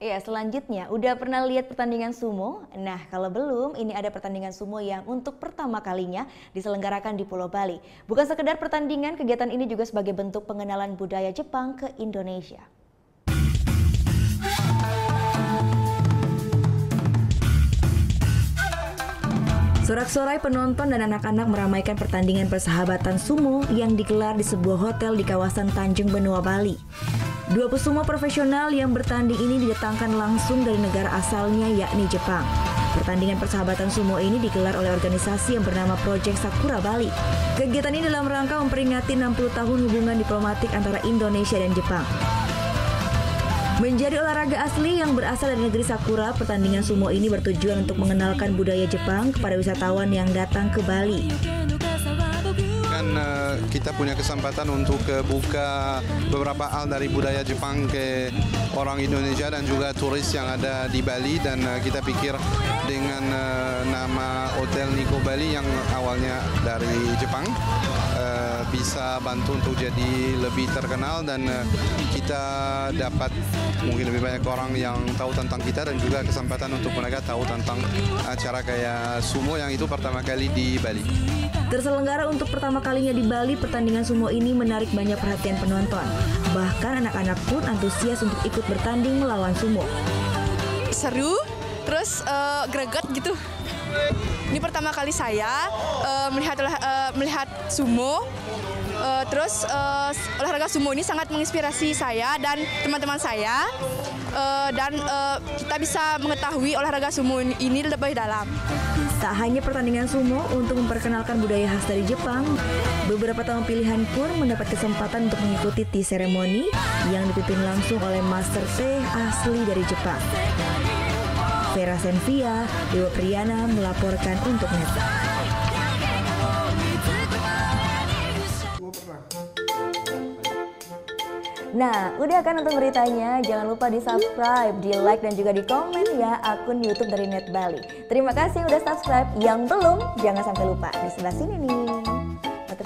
Iya, selanjutnya, udah pernah lihat pertandingan sumo? Nah, kalau belum, ini ada pertandingan sumo yang untuk pertama kalinya diselenggarakan di Pulau Bali. Bukan sekedar pertandingan, kegiatan ini juga sebagai bentuk pengenalan budaya Jepang ke Indonesia. Sorak-sorai penonton dan anak-anak meramaikan pertandingan persahabatan sumo yang digelar di sebuah hotel di kawasan Tanjung Benoa, Bali. Dua pesumo profesional yang bertanding ini didatangkan langsung dari negara asalnya, yakni Jepang. Pertandingan persahabatan sumo ini digelar oleh organisasi yang bernama Project Sakura Bali. Kegiatan ini dalam rangka memperingati 60 tahun hubungan diplomatik antara Indonesia dan Jepang. Menjadi olahraga asli yang berasal dari negeri Sakura, pertandingan sumo ini bertujuan untuk mengenalkan budaya Jepang kepada wisatawan yang datang ke Bali. Kita punya kesempatan untuk buka beberapa hal dari budaya Jepang ke orang Indonesia dan juga turis yang ada di Bali, dan kita pikir dengan nama Hotel Nikko Bali yang awalnya dari Jepang bisa bantu untuk jadi lebih terkenal, dan kita dapat mungkin lebih banyak orang yang tahu tentang kita, dan juga kesempatan untuk mereka tahu tentang acara kayak sumo yang itu pertama kali di Bali. Terselenggara untuk pertama kalinya di Bali, pertandingan sumo ini menarik banyak perhatian penonton. Bahkan anak-anak pun antusias untuk ikut bertanding melawan sumo. Seru, terus greget gitu. Ini pertama kali saya melihat sumo. Terus olahraga sumo ini sangat menginspirasi saya dan teman-teman saya, dan kita bisa mengetahui olahraga sumo ini lebih dalam. Tak hanya pertandingan sumo untuk memperkenalkan budaya khas dari Jepang, beberapa tamu pilihan pun mendapat kesempatan untuk mengikuti tea ceremony yang dipimpin langsung oleh master teh asli dari Jepang. Vera Senvia, Dewa Priyana melaporkan untuk Neta. Nah, udah kan untuk beritanya? Jangan lupa di-subscribe, di-like, dan juga di-komen ya akun YouTube dari Net Bali. Terima kasih udah subscribe. Yang belum, jangan sampai lupa. Di sebelah sini nih. Mata